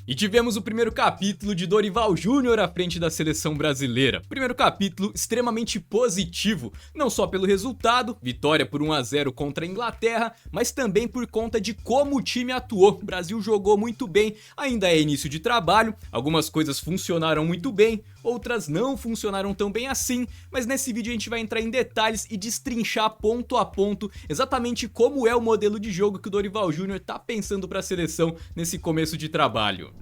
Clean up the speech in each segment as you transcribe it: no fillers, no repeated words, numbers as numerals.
E tivemos o primeiro capítulo de Dorival Júnior à frente da seleção brasileira. Primeiro capítulo extremamente positivo, não só pelo resultado, vitória por 1 a 0 contra a Inglaterra, mas também por conta de como o time atuou. O Brasil jogou muito bem, ainda é início de trabalho, algumas coisas funcionaram muito bem, outras não funcionaram tão bem assim, mas nesse vídeo a gente vai entrar em detalhes e destrinchar ponto a ponto exatamente como é o modelo de jogo que o Dorival Júnior tá pensando para a seleção nesse começo de trabalho.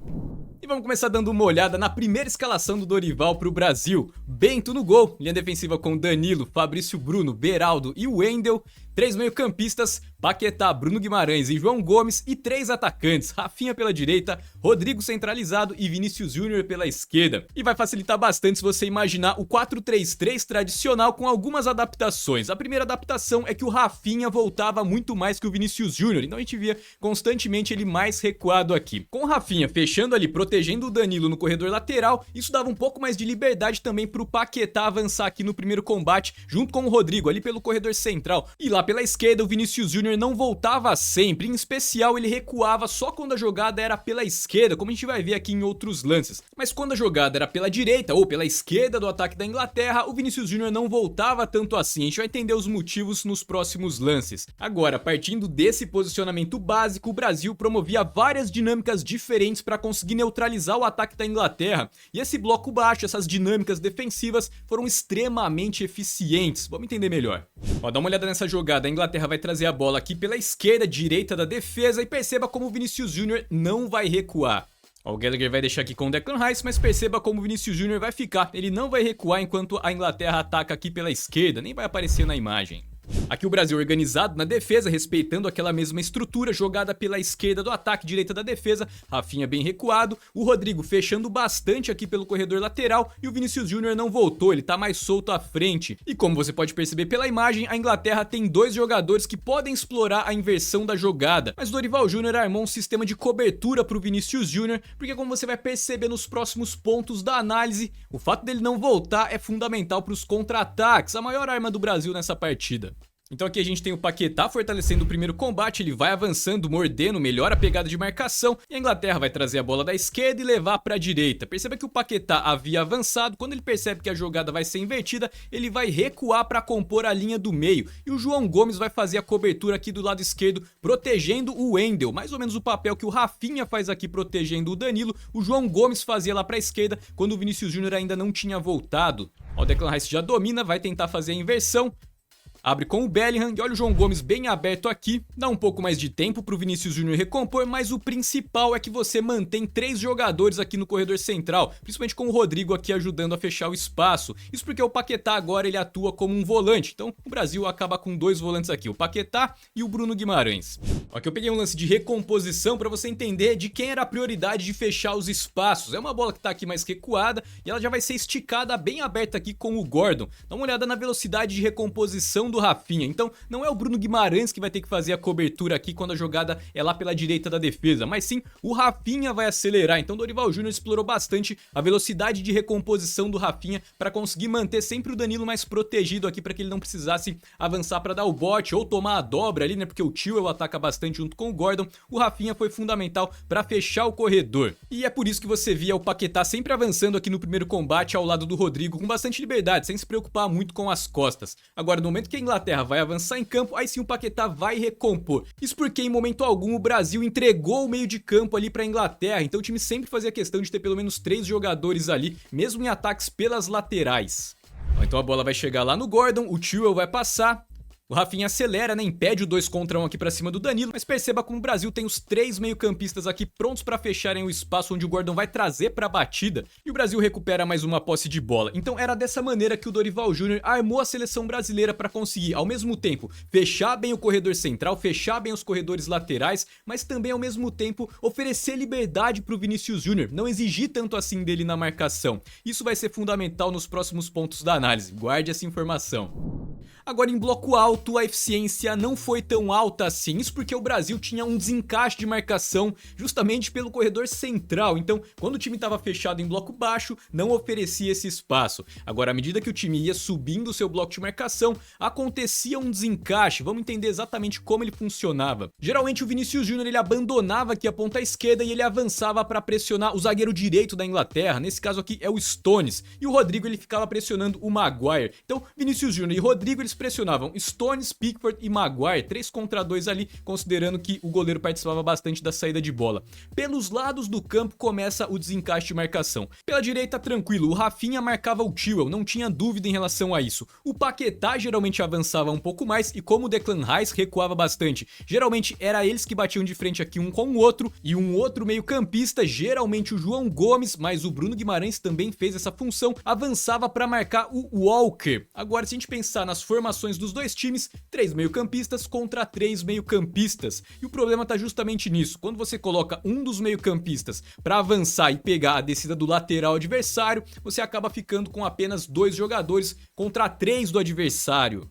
E vamos começar dando uma olhada na primeira escalação do Dorival para o Brasil. Bento no gol, linha defensiva com Danilo, Fabrício Bruno, Beraldo e Wendel. 3 meio-campistas, Paquetá, Bruno Guimarães e João Gomes. E 3 atacantes, Rafinha pela direita, Rodrigo centralizado e Vinícius Júnior pela esquerda. E vai facilitar bastante se você imaginar o 4-3-3 tradicional com algumas adaptações. A primeira adaptação é que o Rafinha voltava muito mais que o Vinícius Júnior, então a gente via constantemente ele mais recuado aqui. Com o Rafinha fechando ali, protegendo o Danilo no corredor lateral, isso dava um pouco mais de liberdade também pro Paquetá avançar aqui no primeiro combate, junto com o Rodrigo ali pelo corredor central. E lá pela esquerda o Vinícius Júnior não voltava sempre, em especial ele recuava só quando a jogada era pela esquerda, como a gente vai ver aqui em outros lances. Mas quando a jogada era pela direita ou pela esquerda do ataque da Inglaterra, o Vinícius Júnior não voltava tanto assim. A gente vai entender os motivos nos próximos lances. Agora, partindo desse posicionamento básico, o Brasil promovia várias dinâmicas diferentes para conseguir neutralizar o ataque da Inglaterra. E esse bloco baixo, essas dinâmicas defensivas foram extremamente eficientes. Vamos entender melhor. Ó, dá uma olhada nessa jogada. A Inglaterra vai trazer a bola aqui pela esquerda, direita da defesa, e perceba como o Vinícius Júnior não vai recuar. Ó, o Gallagher vai deixar aqui com o Declan Rice, mas perceba como o Vinícius Júnior vai ficar. Ele não vai recuar enquanto a Inglaterra ataca aqui pela esquerda, nem vai aparecer na imagem. Aqui o Brasil organizado na defesa, respeitando aquela mesma estrutura, jogada pela esquerda do ataque, direita da defesa, Rafinha bem recuado, o Rodrigo fechando bastante aqui pelo corredor lateral e o Vinícius Júnior não voltou, ele tá mais solto à frente. E como você pode perceber pela imagem, a Inglaterra tem 2 jogadores que podem explorar a inversão da jogada, mas o Dorival Júnior armou um sistema de cobertura pro Vinícius Júnior, porque como você vai perceber nos próximos pontos da análise, o fato dele não voltar é fundamental pros contra-ataques, a maior arma do Brasil nessa partida. Então aqui a gente tem o Paquetá fortalecendo o primeiro combate, ele vai avançando, mordendo, melhora a pegada de marcação e a Inglaterra vai trazer a bola da esquerda e levar para a direita. Perceba que o Paquetá havia avançado, quando ele percebe que a jogada vai ser invertida, ele vai recuar para compor a linha do meio e o João Gomes vai fazer a cobertura aqui do lado esquerdo, protegendo o Wendel, mais ou menos o papel que o Rafinha faz aqui protegendo o Danilo, o João Gomes fazia lá para a esquerda quando o Vinícius Júnior ainda não tinha voltado. Ó, o Declan Rice já domina, vai tentar fazer a inversão. Abre com o Bellingham e olha o João Gomes bem aberto aqui, dá um pouco mais de tempo para o Vinícius Júnior recompor, mas o principal é que você mantém 3 jogadores aqui no corredor central, principalmente com o Rodrigo aqui ajudando a fechar o espaço. Isso porque o Paquetá agora ele atua como um volante, então o Brasil acaba com 2 volantes aqui, o Paquetá e o Bruno Guimarães. Aqui eu peguei um lance de recomposição para você entender de quem era a prioridade de fechar os espaços. É uma bola que está aqui mais recuada e ela já vai ser esticada bem aberta aqui com o Gordon. Dá uma olhada na velocidade de recomposição do Rafinha, então não é o Bruno Guimarães que vai ter que fazer a cobertura aqui quando a jogada é lá pela direita da defesa, mas sim o Rafinha vai acelerar. Então Dorival Júnior explorou bastante a velocidade de recomposição do Rafinha para conseguir manter sempre o Danilo mais protegido aqui para que ele não precisasse avançar para dar o bote ou tomar a dobra ali, né, porque o Chilwell ataca bastante junto com o Gordon. O Rafinha foi fundamental para fechar o corredor e é por isso que você via o Paquetá sempre avançando aqui no primeiro combate ao lado do Rodrigo com bastante liberdade, sem se preocupar muito com as costas. Agora no momento que a Inglaterra vai avançar em campo, aí sim o Paquetá vai recompor. Isso porque em momento algum o Brasil entregou o meio de campo ali para a Inglaterra, então o time sempre fazia questão de ter pelo menos 3 jogadores ali, mesmo em ataques pelas laterais. Então a bola vai chegar lá no Gordon, o Chilwell vai passar. O Rafinha acelera, né, impede o 2 contra 1 aqui pra cima do Danilo, mas perceba como o Brasil tem os 3 meio-campistas aqui prontos pra fecharem o espaço onde o Gordon vai trazer pra batida e o Brasil recupera mais uma posse de bola. Então era dessa maneira que o Dorival Júnior armou a seleção brasileira pra conseguir, ao mesmo tempo, fechar bem o corredor central, fechar bem os corredores laterais, mas também ao mesmo tempo oferecer liberdade pro Vinícius Júnior, não exigir tanto assim dele na marcação. Isso vai ser fundamental nos próximos pontos da análise, guarde essa informação. Agora em bloco alto a eficiência não foi tão alta assim, isso porque o Brasil tinha um desencaixe de marcação justamente pelo corredor central, então quando o time estava fechado em bloco baixo não oferecia esse espaço. Agora à medida que o time ia subindo o seu bloco de marcação, acontecia um desencaixe, vamos entender exatamente como ele funcionava. Geralmente o Vinícius Júnior ele abandonava aqui a ponta esquerda e ele avançava para pressionar o zagueiro direito da Inglaterra, nesse caso aqui é o Stones, e o Rodrigo ele ficava pressionando o Maguire. Então Vinícius Júnior e Rodrigo eles pressionavam Stones, Pickford e Maguire, 3 contra 2 ali, considerando que o goleiro participava bastante da saída de bola. Pelos lados do campo começa o desencaixe de marcação. Pela direita tranquilo, o Rafinha marcava o Chilwell, não tinha dúvida em relação a isso. O Paquetá geralmente avançava um pouco mais e como o Declan Rice recuava bastante, geralmente era eles que batiam de frente aqui um com o outro, e um outro meio campista, geralmente o João Gomes, mas o Bruno Guimarães também fez essa função, avançava para marcar o Walker. Agora se a gente pensar nas formações dos dois times, 3 meio-campistas contra 3 meio-campistas, e o problema tá justamente nisso, quando você coloca um dos meio-campistas para avançar e pegar a descida do lateral adversário, você acaba ficando com apenas 2 jogadores contra 3 do adversário.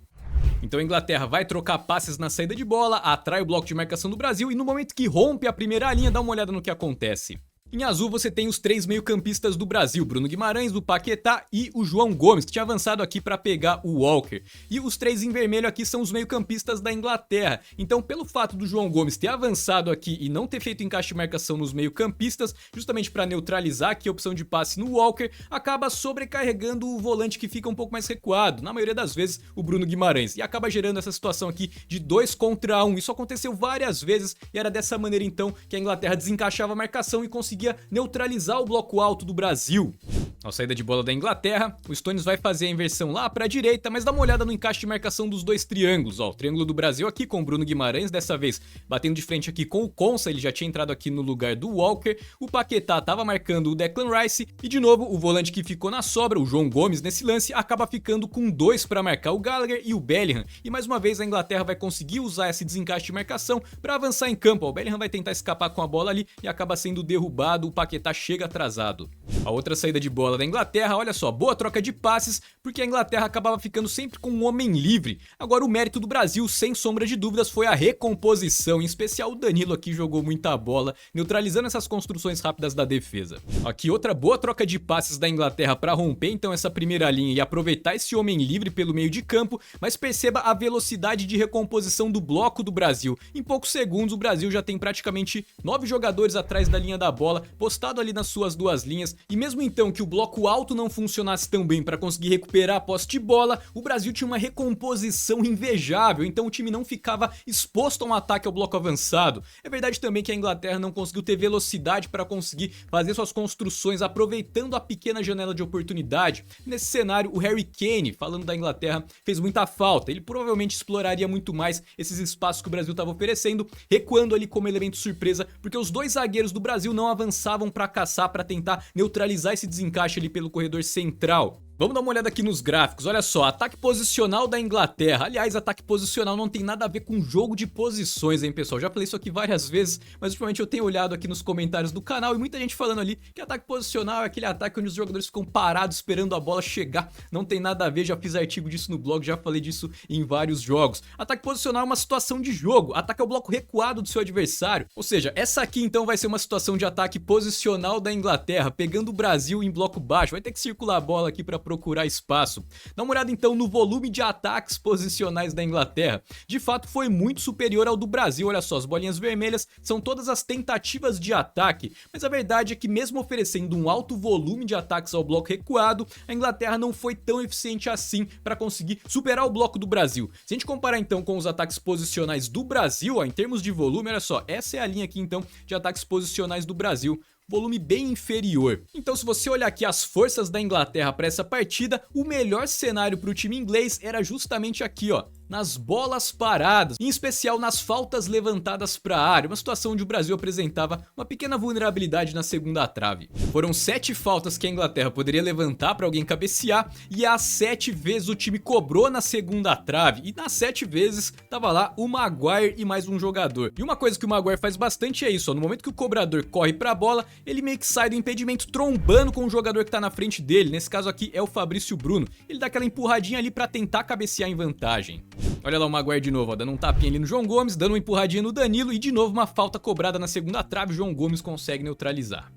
Então a Inglaterra vai trocar passes na saída de bola, atrai o bloco de marcação do Brasil e no momento que rompe a primeira linha, dá uma olhada no que acontece. Em azul você tem os 3 meio-campistas do Brasil, Bruno Guimarães, o Paquetá e o João Gomes, que tinha avançado aqui para pegar o Walker. E os 3 em vermelho aqui são os meio-campistas da Inglaterra. Então, pelo fato do João Gomes ter avançado aqui e não ter feito encaixe de marcação nos meio-campistas, justamente para neutralizar aqui a opção de passe no Walker, acaba sobrecarregando o volante que fica um pouco mais recuado, na maioria das vezes o Bruno Guimarães, e acaba gerando essa situação aqui de 2 contra 1. Isso aconteceu várias vezes e era dessa maneira então que a Inglaterra desencaixava a marcação e conseguia neutralizar o bloco alto do Brasil. Ao saída de bola da Inglaterra, o Stones vai fazer a inversão lá para a direita, mas dá uma olhada no encaixe de marcação dos dois triângulos. Ó, o triângulo do Brasil aqui com o Bruno Guimarães, dessa vez batendo de frente aqui com o Konsa, ele já tinha entrado aqui no lugar do Walker. O Paquetá estava marcando o Declan Rice e de novo o volante que ficou na sobra, o João Gomes, nesse lance acaba ficando com 2 para marcar o Gallagher e o Bellingham. E mais uma vez a Inglaterra vai conseguir usar esse desencaixe de marcação para avançar em campo. Ó, o Bellingham vai tentar escapar com a bola ali e acaba sendo derrubado, o Paquetá chega atrasado. A outra saída de bola da Inglaterra, olha só, boa troca de passes, porque a Inglaterra acabava ficando sempre com um homem livre. Agora o mérito do Brasil, sem sombra de dúvidas, foi a recomposição, em especial o Danilo aqui jogou muita bola, neutralizando essas construções rápidas da defesa. Aqui outra boa troca de passes da Inglaterra para romper então essa primeira linha e aproveitar esse homem livre pelo meio de campo, mas perceba a velocidade de recomposição do bloco do Brasil. Em poucos segundos o Brasil já tem praticamente 9 jogadores atrás da linha da bola, postado ali nas suas duas linhas, e mesmo então que o bloco alto não funcionasse tão bem para conseguir recuperar a posse de bola, o Brasil tinha uma recomposição invejável, então o time não ficava exposto a um ataque ao bloco avançado. É verdade também que a Inglaterra não conseguiu ter velocidade para conseguir fazer suas construções aproveitando a pequena janela de oportunidade. Nesse cenário, o Harry Kane, falando da Inglaterra, fez muita falta. Ele provavelmente exploraria muito mais esses espaços que o Brasil estava oferecendo, recuando ali como elemento surpresa, porque os dois zagueiros do Brasil não avançavam para caçar, para tentar neutralizar esse desencaixe ali pelo corredor central. Vamos dar uma olhada aqui nos gráficos, olha só, ataque posicional da Inglaterra. Aliás, ataque posicional não tem nada a ver com jogo de posições, hein, pessoal? Já falei isso aqui várias vezes, mas ultimamente eu tenho olhado aqui nos comentários do canal e muita gente falando ali que ataque posicional é aquele ataque onde os jogadores ficam parados esperando a bola chegar. Não tem nada a ver, já fiz artigo disso no blog, já falei disso em vários jogos. Ataque posicional é uma situação de jogo, ataque é o bloco recuado do seu adversário. Ou seja, essa aqui então vai ser uma situação de ataque posicional da Inglaterra, pegando o Brasil em bloco baixo. Vai ter que circular a bola aqui para procurar espaço. Dá uma olhada então no volume de ataques posicionais da Inglaterra. De fato foi muito superior ao do Brasil, olha só, as bolinhas vermelhas são todas as tentativas de ataque, mas a verdade é que mesmo oferecendo um alto volume de ataques ao bloco recuado, a Inglaterra não foi tão eficiente assim para conseguir superar o bloco do Brasil. Se a gente comparar então com os ataques posicionais do Brasil, ó, em termos de volume, olha só, essa é a linha aqui então de ataques posicionais do Brasil. Volume bem inferior. Então se você olhar aqui as forças da Inglaterra para essa partida, o melhor cenário para o time inglês era justamente aqui, ó. nas bolas paradas, em especial nas faltas levantadas para a área, uma situação onde o Brasil apresentava uma pequena vulnerabilidade na segunda trave. Foram 7 faltas que a Inglaterra poderia levantar para alguém cabecear e as 7 vezes o time cobrou na segunda trave e nas 7 vezes tava lá o Maguire e mais um jogador. E uma coisa que o Maguire faz bastante é isso, ó, no momento que o cobrador corre para a bola, ele meio que sai do impedimento trombando com o jogador que tá na frente dele, nesse caso aqui é o Fabrício Bruno. Ele dá aquela empurradinha ali para tentar cabecear em vantagem. Olha lá o Maguire de novo, ó, dando um tapinha ali no João Gomes, dando uma empurradinha no Danilo e de novo uma falta cobrada na segunda trave, o João Gomes consegue neutralizar.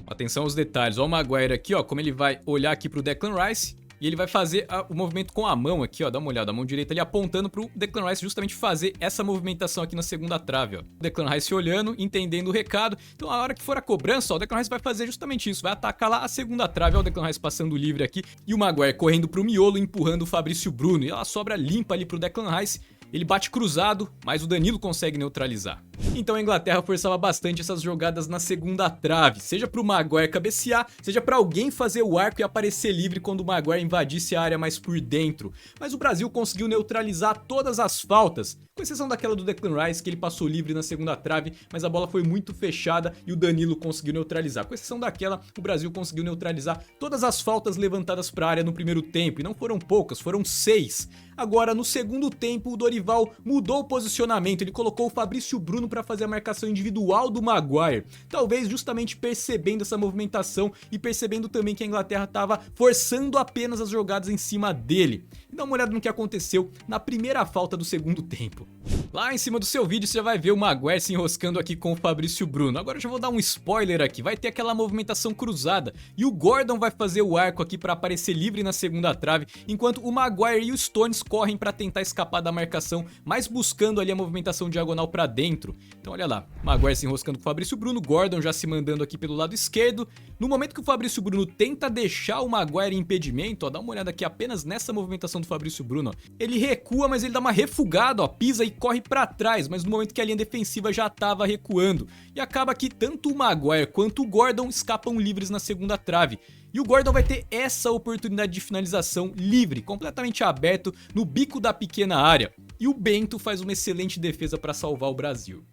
Atenção aos detalhes, ó o Maguire aqui, ó, como ele vai olhar aqui pro Declan Rice e ele vai fazer o movimento com a mão aqui, ó, dá uma olhada, a mão direita ali apontando pro Declan Rice justamente fazer essa movimentação aqui na segunda trave, ó. O Declan Rice olhando, entendendo o recado, então a hora que for a cobrança, ó, o Declan Rice vai fazer justamente isso, vai atacar lá a segunda trave, ó, o Declan Rice passando livre aqui e o Maguire correndo pro miolo, empurrando o Fabrício Bruno e ela sobra limpa ali pro Declan Rice. Ele bate cruzado, mas o Danilo consegue neutralizar. Então a Inglaterra forçava bastante essas jogadas na segunda trave, seja pro Maguire cabecear, seja para alguém fazer o arco e aparecer livre quando o Maguire invadisse a área mais por dentro. Mas o Brasil conseguiu neutralizar todas as faltas, com exceção daquela do Declan Rice, que ele passou livre na segunda trave, mas a bola foi muito fechada e o Danilo conseguiu neutralizar. Com exceção daquela, o Brasil conseguiu neutralizar todas as faltas levantadas para a área no primeiro tempo, e não foram poucas, foram 6. Agora, no segundo tempo, o Dorival mudou o posicionamento, ele colocou o Fabrício Bruno para fazer a marcação individual do Maguire, talvez justamente percebendo essa movimentação e percebendo também que a Inglaterra estava forçando apenas as jogadas em cima dele. E dá uma olhada no que aconteceu na primeira falta do segundo tempo. Lá em cima do seu vídeo você já vai ver o Maguire se enroscando aqui com o Fabrício Bruno. Agora eu já vou dar um spoiler aqui, vai ter aquela movimentação cruzada e o Gordon vai fazer o arco aqui para aparecer livre na segunda trave, enquanto o Maguire e o Stones correm para tentar escapar da marcação, mas buscando ali a movimentação diagonal para dentro. Então olha lá, Maguire se enroscando com o Fabrício Bruno, Gordon já se mandando aqui pelo lado esquerdo. No momento que o Fabrício Bruno tenta deixar o Maguire em impedimento, ó, dá uma olhada aqui apenas nessa movimentação do Fabrício Bruno, ó. Ele recua, mas ele dá uma refugada, ó, pisa e corre para trás, mas no momento que a linha defensiva já estava recuando. E acaba que tanto o Maguire quanto o Gordon escapam livres na segunda trave. E o Gordon vai ter essa oportunidade de finalização livre, completamente aberto no bico da pequena área. E o Bento faz uma excelente defesa para salvar o Brasil.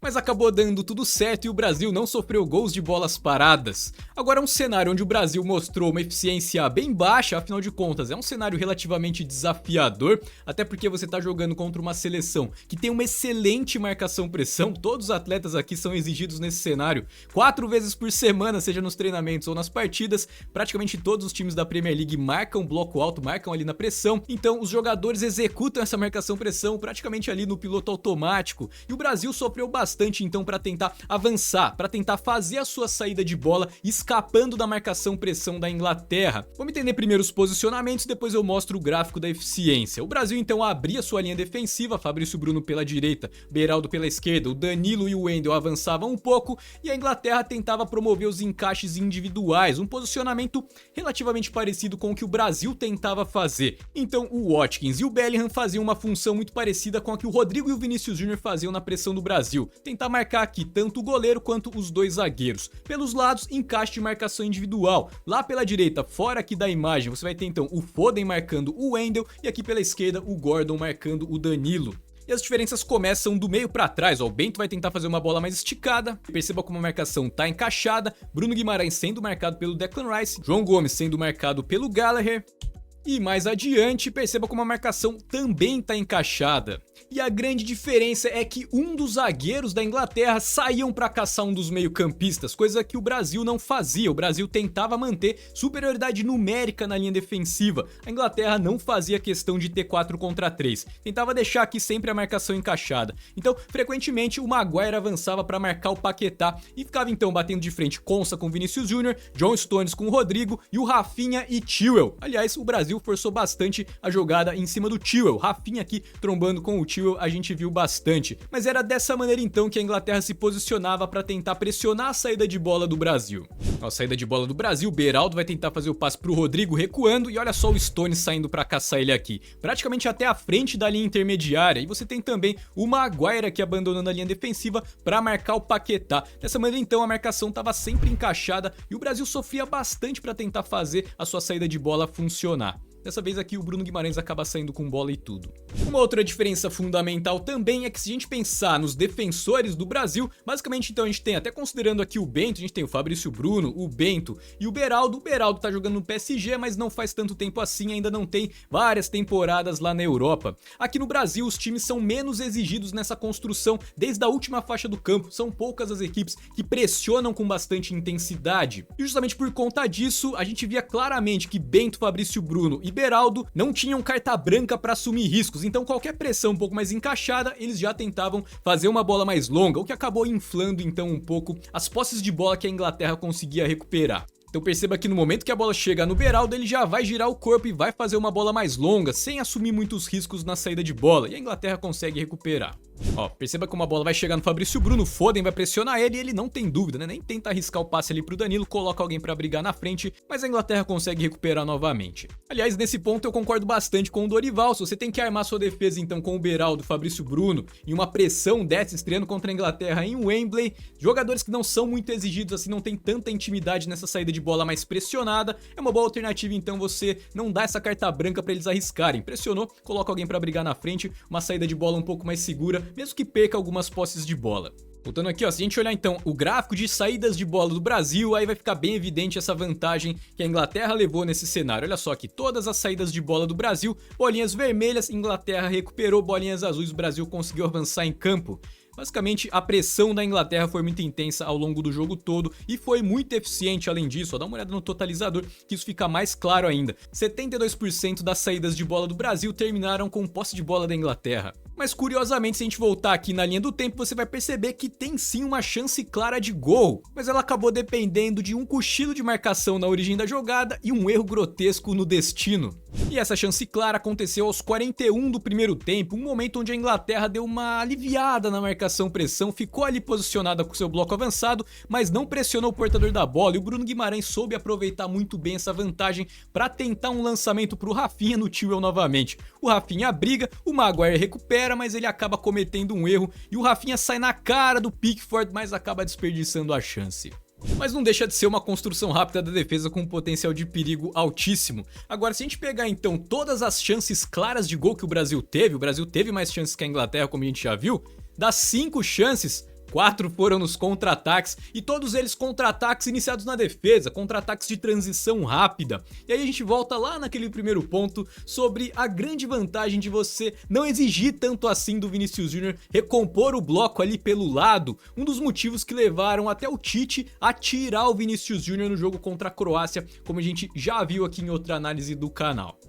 Mas acabou dando tudo certo e o Brasil não sofreu gols de bolas paradas. Agora é um cenário onde o Brasil mostrou uma eficiência bem baixa, afinal de contas é um cenário relativamente desafiador, até porque você está jogando contra uma seleção que tem uma excelente marcação-pressão, todos os atletas aqui são exigidos nesse cenário 4 vezes por semana, seja nos treinamentos ou nas partidas, praticamente todos os times da Premier League marcam bloco alto, marcam ali na pressão, então os jogadores executam essa marcação-pressão praticamente ali no piloto automático, e o Brasil sofreu bastante então para tentar avançar, para tentar fazer a sua saída de bola escapando da marcação-pressão da Inglaterra. Vamos entender primeiro os posicionamentos, depois eu mostro o gráfico da eficiência. O Brasil então abria sua linha defensiva, Fabrício Bruno pela direita, Beraldo pela esquerda, o Danilo e o Wendel avançavam um pouco e a Inglaterra tentava promover os encaixes individuais, um posicionamento relativamente parecido com o que o Brasil tentava fazer. Então o Watkins e o Bellingham faziam uma função muito parecida com a que o Rodrigo e o Vinícius Júnior faziam na pressão do Brasil, tentar marcar aqui tanto o goleiro quanto os dois zagueiros. Pelos lados, encaixe de marcação individual. Lá pela direita, fora aqui da imagem, você vai ter então o Foden marcando o Wendel e aqui pela esquerda o Gordon marcando o Danilo. E as diferenças começam do meio para trás, ó, o Bento vai tentar fazer uma bola mais esticada, perceba como a marcação tá encaixada, Bruno Guimarães sendo marcado pelo Declan Rice, João Gomes sendo marcado pelo Gallagher. E mais adiante, perceba como a marcação também está encaixada. E a grande diferença é que um dos zagueiros da Inglaterra saíam para caçar um dos meio-campistas, coisa que o Brasil não fazia. O Brasil tentava manter superioridade numérica na linha defensiva. A Inglaterra não fazia questão de ter 4 contra 3. Tentava deixar aqui sempre a marcação encaixada. Então, frequentemente, o Maguire avançava para marcar o Paquetá e ficava então batendo de frente Konsa com Vinícius Júnior, John Stones com o Rodrigo e o Rafinha e Chilwell. Aliás, o Brasil forçou bastante a jogada em cima do Chilwell. Rafinha aqui trombando com o Chilwell a gente viu bastante, mas era dessa maneira então que a Inglaterra se posicionava para tentar pressionar a saída de bola do Brasil. A saída de bola do Brasil, Beraldo vai tentar fazer o passe pro Rodrigo recuando e olha só o Stones saindo para caçar ele aqui, praticamente até a frente da linha intermediária, e você tem também o Maguire aqui abandonando a linha defensiva para marcar o Paquetá. Dessa maneira então a marcação estava sempre encaixada e o Brasil sofria bastante para tentar fazer a sua saída de bola funcionar. Dessa vez aqui o Bruno Guimarães acaba saindo com bola e tudo. Uma outra diferença fundamental também é que se a gente pensar nos defensores do Brasil, basicamente então a gente tem, até considerando aqui o Bento, a gente tem o Fabrício Bruno, o Bento e o Beraldo. O Beraldo tá jogando no PSG, mas não faz tanto tempo assim, ainda não tem várias temporadas lá na Europa. Aqui no Brasil os times são menos exigidos nessa construção desde a última faixa do campo, são poucas as equipes que pressionam com bastante intensidade. E justamente por conta disso, a gente via claramente que Bento, Fabrício Bruno e Beraldo não tinham carta branca para assumir riscos, então qualquer pressão um pouco mais encaixada, eles já tentavam fazer uma bola mais longa, o que acabou inflando então um pouco as posses de bola que a Inglaterra conseguia recuperar. Então perceba que no momento que a bola chega no Beraldo, ele já vai girar o corpo e vai fazer uma bola mais longa, sem assumir muitos riscos na saída de bola, e a Inglaterra consegue recuperar. Ó, perceba como a bola vai chegar no Fabrício Bruno, Foden vai pressionar ele e ele não tem dúvida, né? Nem tenta arriscar o passe ali pro Danilo, coloca alguém pra brigar na frente, mas a Inglaterra consegue recuperar novamente. Aliás, nesse ponto eu concordo bastante com o Dorival, se você tem que armar sua defesa então com o Beraldo, Fabrício Bruno e uma pressão dessa estreando contra a Inglaterra em Wembley, jogadores que não são muito exigidos assim, não tem tanta intimidade nessa saída de bola mais pressionada, é uma boa alternativa então você não dá essa carta branca pra eles arriscarem. Pressionou, coloca alguém pra brigar na frente, uma saída de bola um pouco mais segura, mesmo que perca algumas posses de bola. Voltando aqui, ó, se a gente olhar então o gráfico de saídas de bola do Brasil, aí vai ficar bem evidente essa vantagem que a Inglaterra levou nesse cenário. Olha só que todas as saídas de bola do Brasil, bolinhas vermelhas, Inglaterra recuperou, bolinhas azuis, o Brasil conseguiu avançar em campo. Basicamente, a pressão da Inglaterra foi muito intensa ao longo do jogo todo e foi muito eficiente além disso. Ó, dá uma olhada no totalizador que isso fica mais claro ainda. 72% das saídas de bola do Brasil terminaram com posse de bola da Inglaterra. Mas curiosamente, se a gente voltar aqui na linha do tempo, você vai perceber que tem sim uma chance clara de gol, mas ela acabou dependendo de um cochilo de marcação na origem da jogada e um erro grotesco no destino. E essa chance clara aconteceu aos 41 do primeiro tempo, um momento onde a Inglaterra deu uma aliviada na marcação-pressão, ficou ali posicionada com seu bloco avançado, mas não pressionou o portador da bola, e o Bruno Guimarães soube aproveitar muito bem essa vantagem para tentar um lançamento para o Rafinha no Chilwell novamente. O Rafinha briga, o Maguire recupera, mas ele acaba cometendo um erro e o Rafinha sai na cara do Pickford, mas acaba desperdiçando a chance. Mas não deixa de ser uma construção rápida da defesa com um potencial de perigo altíssimo. Agora, se a gente pegar então todas as chances claras de gol que o Brasil teve mais chances que a Inglaterra, como a gente já viu, das 5 chances, 4 foram nos contra-ataques e todos eles contra-ataques iniciados na defesa, contra-ataques de transição rápida. E aí a gente volta lá naquele primeiro ponto sobre a grande vantagem de você não exigir tanto assim do Vinícius Júnior recompor o bloco ali pelo lado, um dos motivos que levaram até o Tite a tirar o Vinícius Júnior no jogo contra a Croácia, como a gente já viu aqui em outra análise do canal.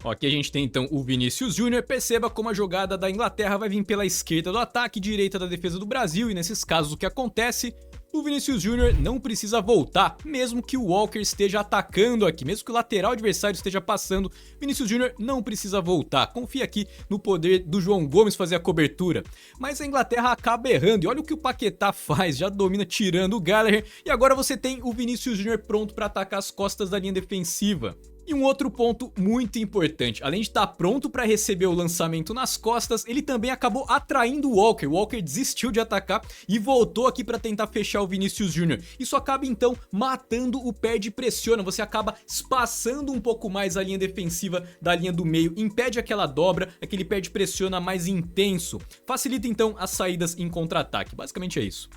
Aqui a gente tem então o Vinícius Júnior, perceba como a jogada da Inglaterra vai vir pela esquerda do ataque, direita da defesa do Brasil, e nesses casos o que acontece? O Vinícius Júnior não precisa voltar, mesmo que o Walker esteja atacando aqui, mesmo que o lateral adversário esteja passando, Vinícius Júnior não precisa voltar, confia aqui no poder do João Gomes fazer a cobertura. Mas a Inglaterra acaba errando, e olha o que o Paquetá faz, já domina tirando o Gallagher, e agora você tem o Vinícius Júnior pronto para atacar as costas da linha defensiva. E um outro ponto muito importante, além de estar pronto para receber o lançamento nas costas, ele também acabou atraindo o Walker. O Walker desistiu de atacar e voltou aqui para tentar fechar o Vinícius Júnior. Isso acaba então matando o perde e pressiona, você acaba espaçando um pouco mais a linha defensiva da linha do meio, impede aquela dobra, aquele perde e pressiona mais intenso. Facilita então as saídas em contra-ataque, basicamente é isso.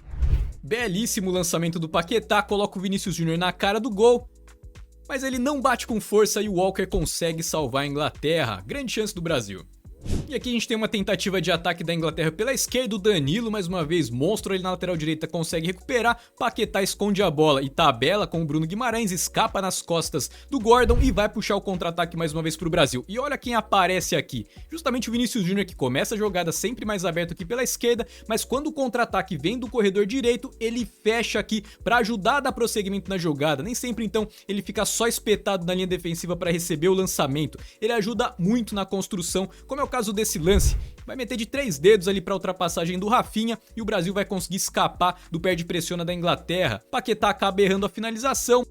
Belíssimo lançamento do Paquetá, coloca o Vinícius Júnior na cara do gol, mas ele não bate com força e o Walker consegue salvar a Inglaterra. Grande chance do Brasil. E aqui a gente tem uma tentativa de ataque da Inglaterra pela esquerda, o Danilo, mais uma vez, monstro ali na lateral direita, consegue recuperar, Paquetá esconde a bola e tabela com o Bruno Guimarães, escapa nas costas do Gordon e vai puxar o contra-ataque mais uma vez pro Brasil. E olha quem aparece aqui, justamente o Vinícius Júnior, que começa a jogada sempre mais aberto aqui pela esquerda, mas quando o contra-ataque vem do corredor direito, ele fecha aqui para ajudar a dar prosseguimento na jogada. Nem sempre então ele fica só espetado na linha defensiva para receber o lançamento, ele ajuda muito na construção, como é o caso desse lance, vai meter de 3 dedos ali para ultrapassagem do Rafinha e o Brasil vai conseguir escapar do perde-pressiona da Inglaterra. Paquetá acaba errando a finalização.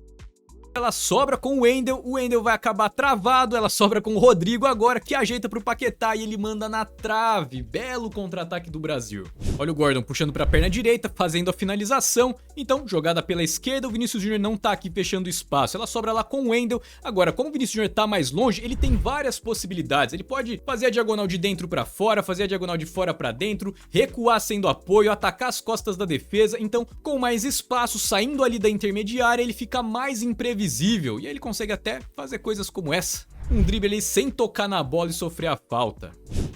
ela sobra com o Wendel vai acabar travado, ela sobra com o Rodrigo agora, que ajeita pro Paquetá e ele manda na trave. Belo contra-ataque do Brasil. Olha o Gordon puxando pra perna direita, fazendo a finalização. Então, jogada pela esquerda, o Vinícius Júnior não tá aqui fechando espaço, ela sobra lá com o Wendel. Agora, como o Vinícius Júnior tá mais longe, ele tem várias possibilidades. Ele pode fazer a diagonal de dentro pra fora, fazer a diagonal de fora pra dentro, recuar sendo apoio, atacar as costas da defesa. Então, com mais espaço, saindo ali da intermediária, ele fica mais imprevisível e aí ele consegue até fazer coisas como essa. Um drible ali sem tocar na bola e sofrer a falta.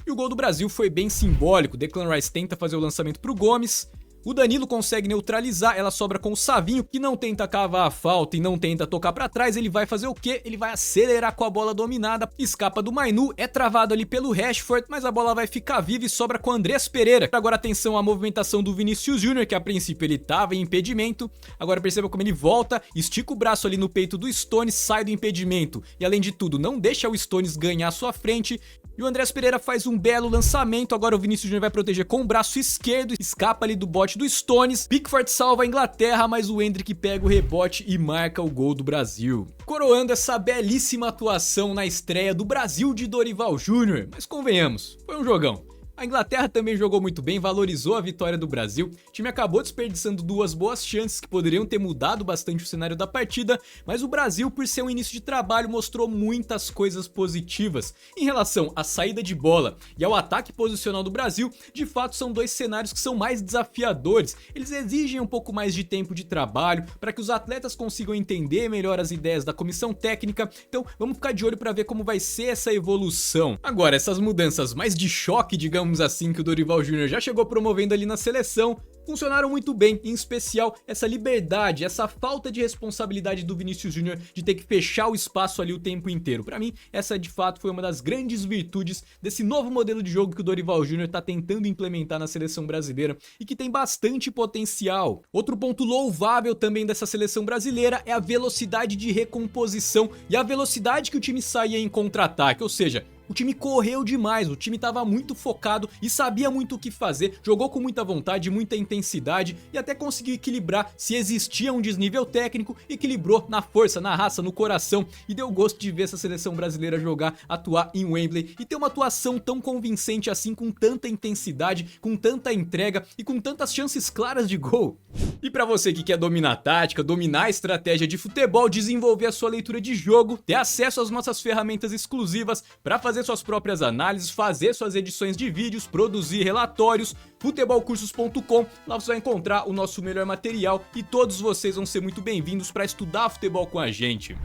E o gol do Brasil foi bem simbólico. Declan Rice tenta fazer o lançamento pro Gomes. O Danilo consegue neutralizar, ela sobra com o Savinho, que não tenta cavar a falta e não tenta tocar pra trás. Ele vai fazer o quê? Ele vai acelerar com a bola dominada, escapa do Mainu, é travado ali pelo Rashford, mas a bola vai ficar viva e sobra com o Andrés Pereira. Agora atenção à movimentação do Vinícius Júnior, que a princípio ele tava em impedimento. Agora perceba como ele volta, estica o braço ali no peito do Stones, sai do impedimento. E além de tudo, não deixa o Stones ganhar a sua frente. E o Andrés Pereira faz um belo lançamento, agora o Vinícius Júnior vai proteger com o braço esquerdo, escapa ali do bote do Stones, Pickford salva a Inglaterra, mas o Endrick pega o rebote e marca o gol do Brasil. Coroando essa belíssima atuação na estreia do Brasil de Dorival Júnior, mas convenhamos, foi um jogão. A Inglaterra também jogou muito bem, valorizou a vitória do Brasil. O time acabou desperdiçando duas boas chances que poderiam ter mudado bastante o cenário da partida, mas o Brasil, por ser um início de trabalho, mostrou muitas coisas positivas. Em relação à saída de bola e ao ataque posicional do Brasil, de fato são dois cenários que são mais desafiadores. Eles exigem um pouco mais de tempo de trabalho para que os atletas consigam entender melhor as ideias da comissão técnica. Então vamos ficar de olho para ver como vai ser essa evolução. Agora, essas mudanças mais de choque, digamos assim, que o Dorival Júnior já chegou promovendo ali na seleção, funcionaram muito bem, em especial essa liberdade, essa falta de responsabilidade do Vinícius Júnior de ter que fechar o espaço ali o tempo inteiro. Pra mim, essa de fato foi uma das grandes virtudes desse novo modelo de jogo que o Dorival Júnior tá tentando implementar na seleção brasileira e que tem bastante potencial. Outro ponto louvável também dessa seleção brasileira é a velocidade de recomposição e a velocidade que o time saía em contra-ataque, ou seja, o time correu demais, o time estava muito focado e sabia muito o que fazer, jogou com muita vontade, muita intensidade e até conseguiu equilibrar. Se existia um desnível técnico, equilibrou na força, na raça, no coração, e deu gosto de ver essa seleção brasileira jogar, atuar em Wembley e ter uma atuação tão convincente assim, com tanta intensidade, com tanta entrega e com tantas chances claras de gol. E pra você que quer dominar a tática, dominar a estratégia de futebol, desenvolver a sua leitura de jogo, ter acesso às nossas ferramentas exclusivas para fazer suas próprias análises, fazer suas edições de vídeos, produzir relatórios, futebolcursos.com, lá você vai encontrar o nosso melhor material e todos vocês vão ser muito bem-vindos para estudar futebol com a gente.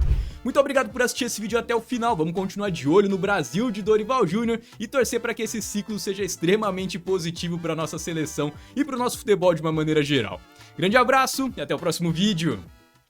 Muito obrigado por assistir esse vídeo até o final, vamos continuar de olho no Brasil de Dorival Júnior e torcer para que esse ciclo seja extremamente positivo para nossa seleção e para o nosso futebol de uma maneira geral. Grande abraço e até o próximo vídeo!